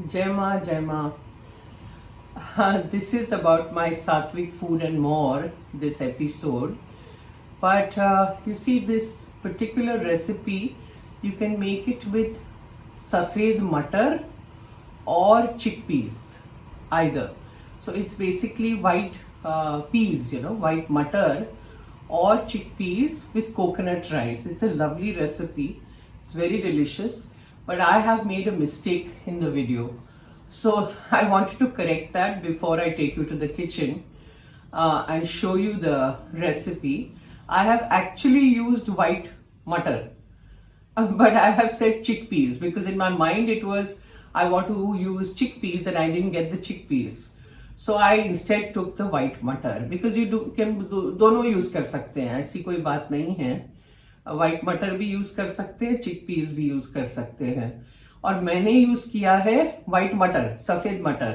Jai Ma, Jai Ma. This is about my Sattvic food and more, this episode. But you see, this particular recipe, you can make it with Safed Matar or chickpeas, either. So it's basically white peas, white matar or chickpeas with coconut rice. It's a lovely recipe. It's very delicious. But I have made a mistake in the video. So I wanted to correct that before I take you to the kitchen and show you the recipe. I have actually used white matar, but I have said chickpeas because in my mind it was I want to use chickpeas and I didn't get the chickpeas. So I instead took the white matar because you can दोनों use कर सकते हैं, ऐसी कोई बात नहीं है. White मटर भी यूज कर सकते हैं, चिकपीस भी यूज कर सकते हैं. और मैंने यूज किया है व्हाइट मटर, सफेद मटर,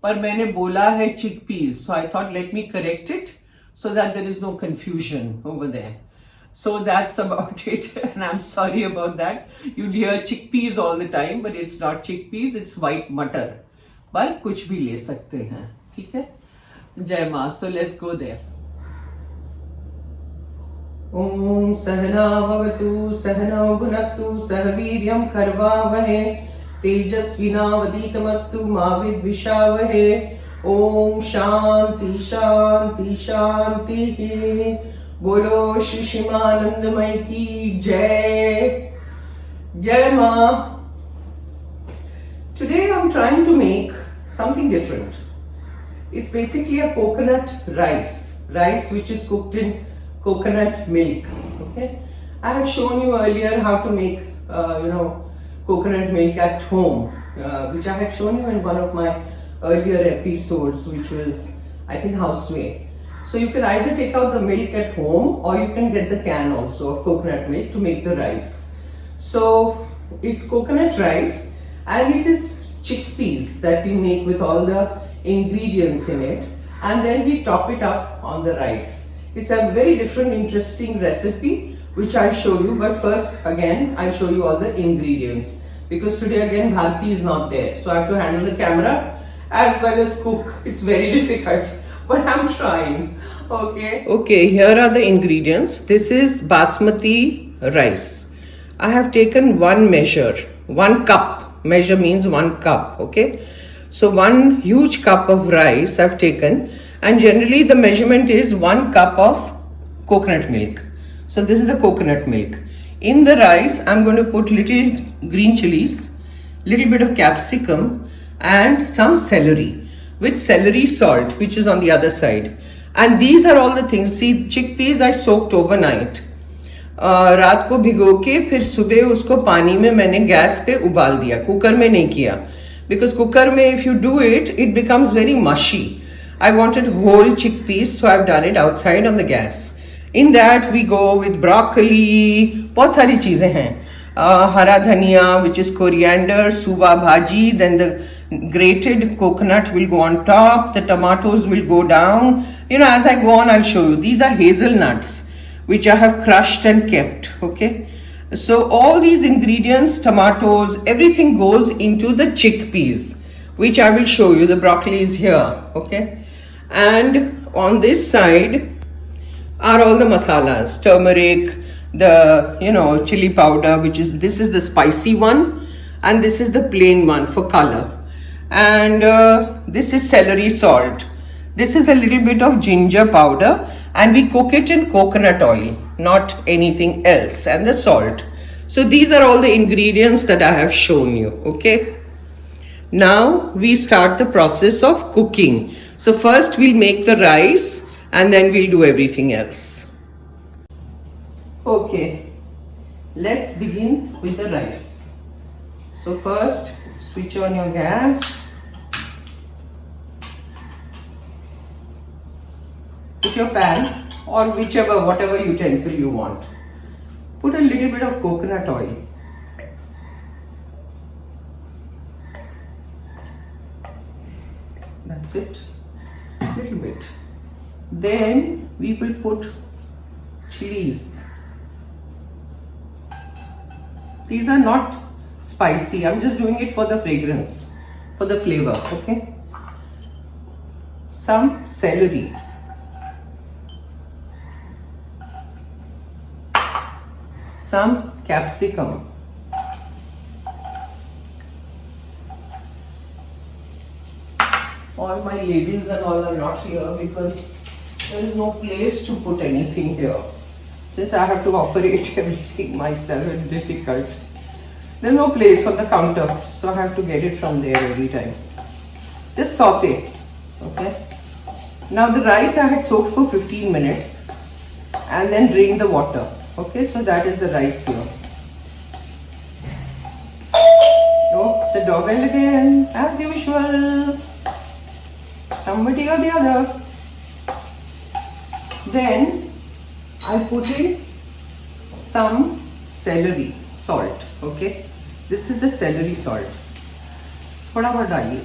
पर मैंने बोला है chickpeas. So I thought let me correct it so that there is no confusion over there. So that's about it, and I'm sorry about that. You'll hear chickpeas all the time, but it's not chickpeas, it's white matar. पर कुछ भी ले सकते हैं, ठीक है? जय मां. So let's go there. ओम सहना भवतु सहनौ भुनक्तु सह वीर्यं करवावहे तेजस्विनावधीतमस्तु मा विद्विषावहे. ओम शांति शांति शांति. बोलो श्री शिवानंदमय की जय. जय मां. Today I'm trying to make something different. It's basically a coconut rice which is cooked in coconut milk. Okay, I have shown you earlier how to make coconut milk at home, which I had shown you in one of my earlier episodes, which was I think houseway. So you can either take out the milk at home or you can get the can also of coconut milk to make the rice. So it's coconut rice and it is chickpeas that we make with all the ingredients in it, and then we top it up on the rice. It's a very different, interesting recipe which I'll show you, but first again I'll show you all the ingredients because today again Bharti is not there, so I have to handle the camera as well as cook. It's very difficult, but I'm trying. Okay, here are the ingredients. This is basmati rice. I have taken one measure, 1 cup. Measure means 1 cup, okay? So 1 huge cup of rice I've taken, and generally the measurement is 1 cup of coconut milk. So this is the coconut milk. In the rice, I'm going to put little green chilies, little bit of capsicum, and some celery with celery salt, which is on the other side. And these are all the things. See, chickpeas I soaked overnight. रात को भिगो के फिर सुबह उसको पानी में मैंने गैस पे उबाल दिया, कुकर में नहीं किया, बिकॉज कुकर में if you do it it becomes very mushy. I wanted whole chickpeas, so I have done it outside on the gas. In that we go with broccoli, बहुत सारी चीजें हैं. हरा धनिया विच इज कोरिएंडर, सुवा भाजी, then the grated coconut will go on top, the tomatoes will go down. As I go on I'll show you. These are hazelnuts which I have crushed and kept. Okay, so all these ingredients, tomatoes, everything goes into the chickpeas, which I will show you. The broccoli is here. Okay, and on this side are all the masalas, turmeric, the chili powder, this is the spicy one, and this is the plain one for color, and this is celery salt. This is a little bit of ginger powder, and we cook it in coconut oil, not anything else, and the salt. So these are all the ingredients that I have shown you. Okay, now we start the process of cooking. So first we'll make the rice and then we'll do everything else. Okay, let's begin with the rice. So first switch on your gas. Put your pan or whatever utensil you want. Put a little bit of coconut oil. That's it. Little bit. Then we will put chilies. These are not spicy. I'm just doing it for the fragrance. for the flavor. Okay, some celery, some capsicum, all my ladles and all are not here because there is no place to put anything here. Since I have to operate everything myself, it's difficult. There's no place on the counter, so I have to get it from there every time. Just saute, okay? Now the rice I had soaked for 15 minutes and then drain the water, okay? So that is the rice here. Oh, the doorbell again, as usual. Somebody or the other. Then I put in some celery salt, okay? This is the celery salt. Thoda bahut डालिए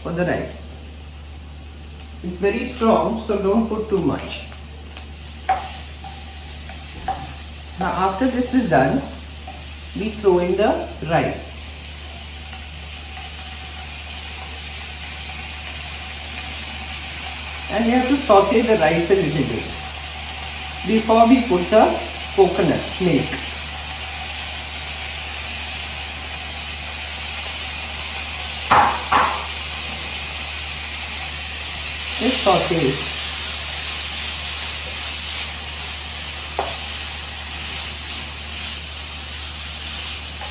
for the rice. It's very strong, so don't put too much. Now after this is done, we throw in the rice. And we have to saute the rice a little bit before we put the coconut milk. Just saute it.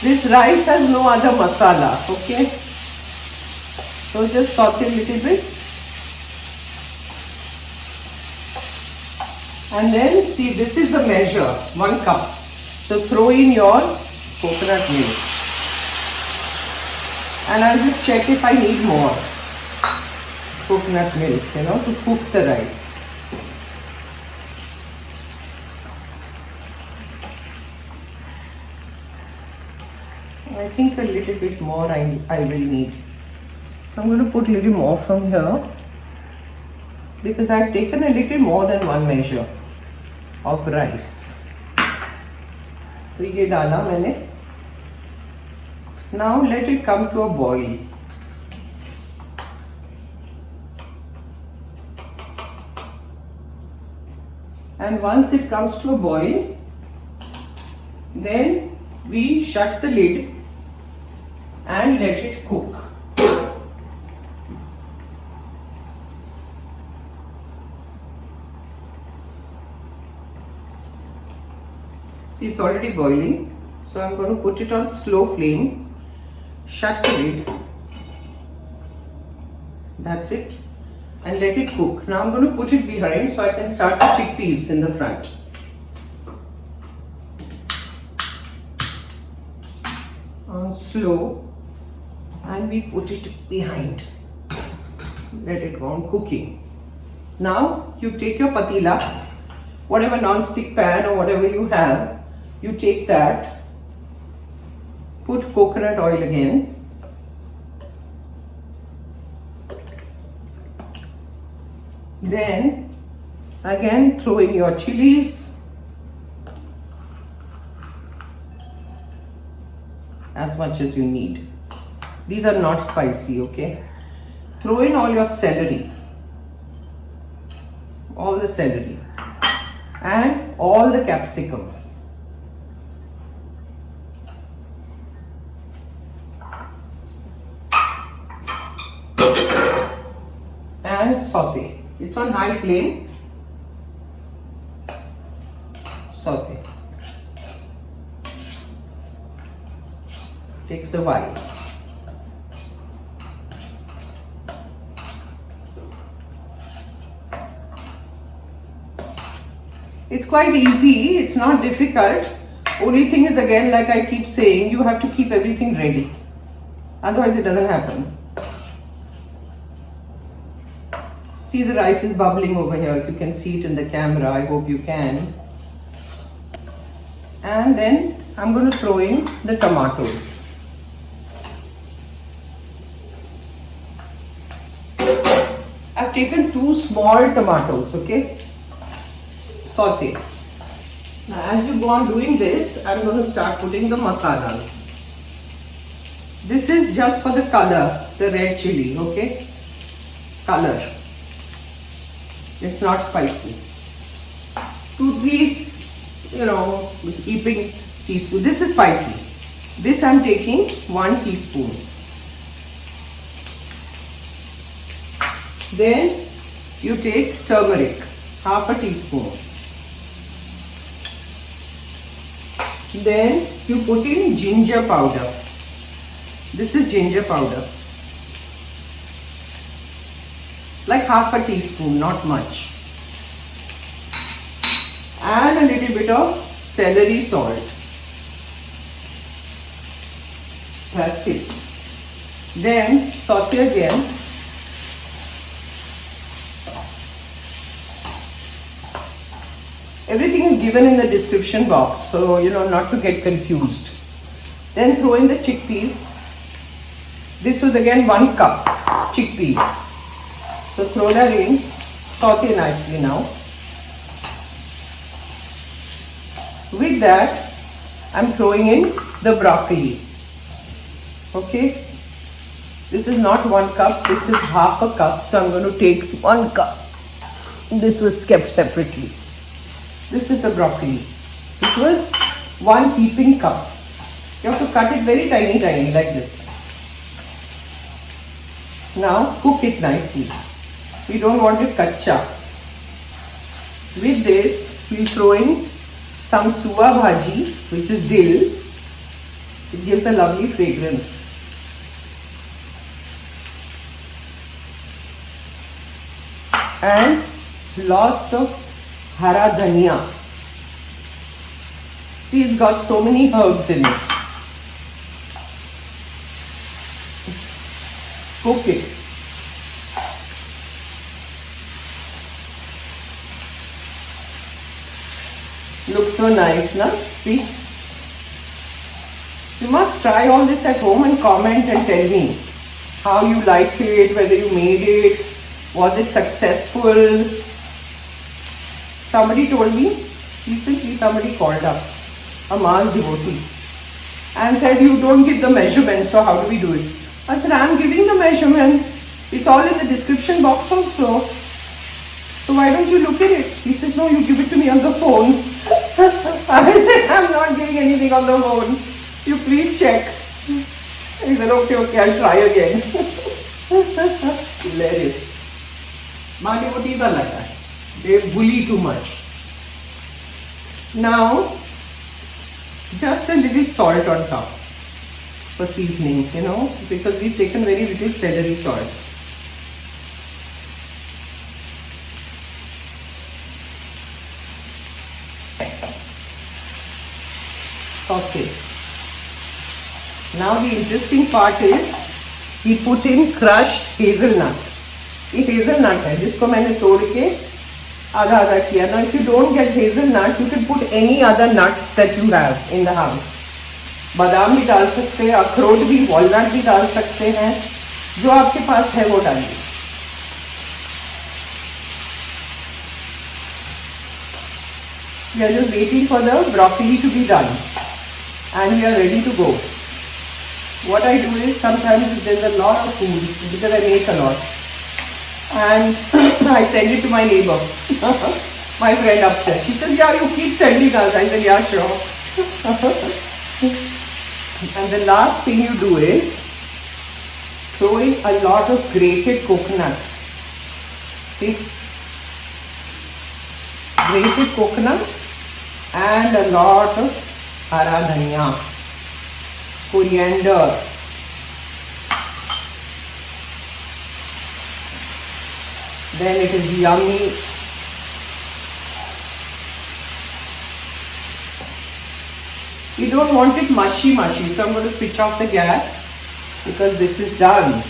This rice has no other masala, okay? So just saute a little bit. And then see, this is the measure, 1 cup. So throw in your coconut milk. And I'll just check if I need more coconut milk, to cook the rice. I think a little bit more I will need. So I'm going to put a little more from here because I've taken a little more than 1 measure of rice. So ये डाला मैंने. Now let it come to a boil. And once it comes to a boil, then we shut the lid and let it cook. See, it's already boiling, so I'm going to put it on slow flame, shut the lid, that's it, and let it cook. Now I'm going to put it behind so I can start the chickpeas in the front. On slow, and we put it behind. Let it go on cooking. Now you take your patila, whatever non-stick pan or whatever you have, you take that, put coconut oil again, then again throw in your chilies, as much as you need. These are not spicy, okay? Throw in all your celery, all the celery, and all the capsicum. And saute. It's on high flame. Saute. Takes a while. It's quite easy, it's not difficult. Only thing is, again, like I keep saying, you have to keep everything ready. Otherwise it doesn't happen. See, the rice is bubbling over here. If you can see it in the camera, I hope you can. And then I'm going to throw in the tomatoes. I've taken 2 small tomatoes, okay? Saute. Now as you go on doing this, I'm going to start putting the masalas. This is just for the color, the red chili, okay? Color. It's not spicy. 2-3, heaping teaspoon. This is spicy. This I'm taking 1 teaspoon. Then you take turmeric, half a teaspoon. Then you put in ginger powder. This is ginger powder. Like half a teaspoon, not much. And a little bit of celery salt. That's it. Then saute again. Everything is given in the description box, so not to get confused. Then throw in the chickpeas. This was again 1 cup chickpeas. So throw that in, saute nicely now. With that, I'm throwing in the broccoli. Okay, this is not 1 cup, this is half a cup, so I'm going to take 1 cup. This was kept separately. This is the broccoli, which was 1 heaping cup. You have to cut it very tiny like this. Now cook it nicely. We don't want it kacha. With this, we'll throw in some suwa bhaji, which is dill. It gives a lovely fragrance. And lots of hara dhania. See, it's got so many herbs in it. Cook it. Looks so nice, na? See? You must try all this at home and comment and tell me how you liked it, whether you made it, was it successful. Somebody told me, recently somebody called up, a Mars devotee, and said, you don't give the measurements, so how do we do it? I said, I'm giving the measurements. It's all in the description box also. So why don't you look at it? He said, no, you give it to me on the phone. I said, I'm not giving anything on the phone. You please check. He said, okay, I'll try again. Hilarious. My devotees are like that. They bully too much. Now, just a little salt on top for seasoning, because we've taken very little celery salt. Okay. Now the interesting part is we put in crushed hazelnut. ये hazelnut है जिसको मैंने तोड़ के आधा आधा किया. Now if you don't get hazelnut, you can put any other nuts that you have in the house. बादाम भी डाल सकते हैं, अखरोट भी, वॉलनट भी डाल सकते हैं, जो आपके पास है वो डालिए. We are just waiting for the broccoli to be done and we are ready to go. What I do is sometimes there's a lot of food because I make a lot and I send it to my neighbor, my friend upstairs. She says, yeah, you keep sending us. I said, yeah, sure. And the last thing you do is throw in a lot of grated coconut. See? Grated coconut and a lot of hara dhania, coriander, then it is yummy. You don't want it mushy, so I'm going to switch off the gas because this is done.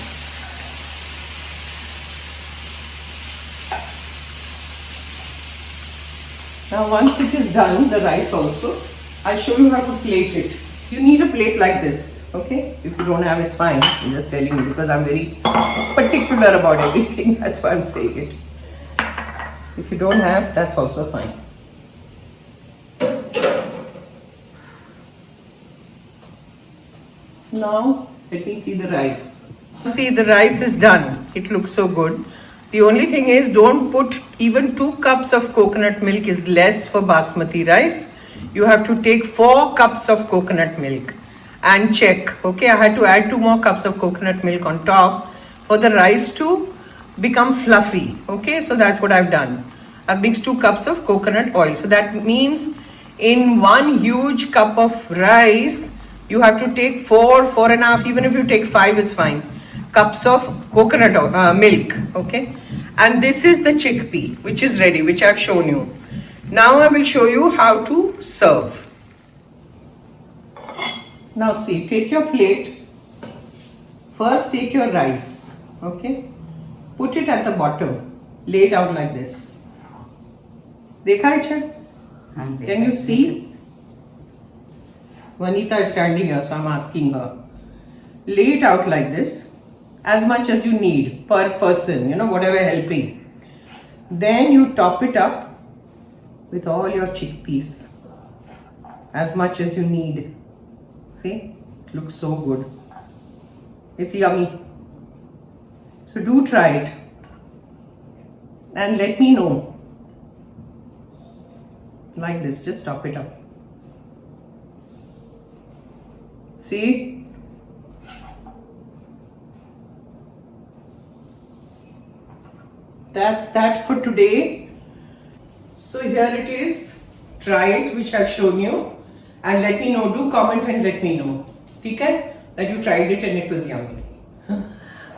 Now once it is done, the rice also, I'll show you how to plate it. You need a plate like this, okay? If you don't have, it's fine. I'm just telling you because I'm very particular about everything. That's why I'm saying it. If you don't have, that's also fine. Now Let me see the rice. See, the rice is done. It looks so good. The only thing is, don't put even 2 cups of coconut milk is less for basmati rice. You have to take 4 cups of coconut milk and check. Okay, I had to add 2 more cups of coconut milk on top for the rice to become fluffy. Okay, so that's what I've done. I've mixed 2 cups of coconut oil. So that means in 1 huge cup of rice, you have to take 4, 4.5, even if you take 5, it's fine, cups of coconut milk. Okay, and this is the chickpea which is ready, which I've shown you. Now I will show you how to serve. Now see, take your plate. First take your rice. Okay, put it at the bottom, lay down like this. Dekha hai? Can you see? Vanita is standing here, so I'm asking her. Lay it out like this, as much as you need per person, whatever helping. Then you top it up with all your chickpeas, as much as you need. See, it looks so good. It's yummy. So do try it and let me know. Like this, just top it up. See? That's that for today. So here it is. Try it, which I've shown you, and let me know. Do comment and let me know. Okay? That you tried it and it was yummy.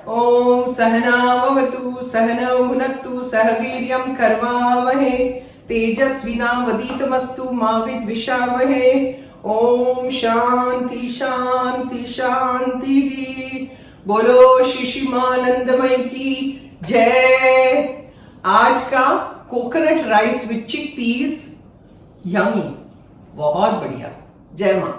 Om Sahana Vavatu Sahana Bhunaktu Sahaviryam Karvavahe Tejasvina Vaditamastu Mavid Vishavahe. Om Shanti Shanti Shanti. बोलो शिशिमानंदमय की जय। आज का coconut rice with chickpeas yummy, बहुत बढ़िया। जय मां।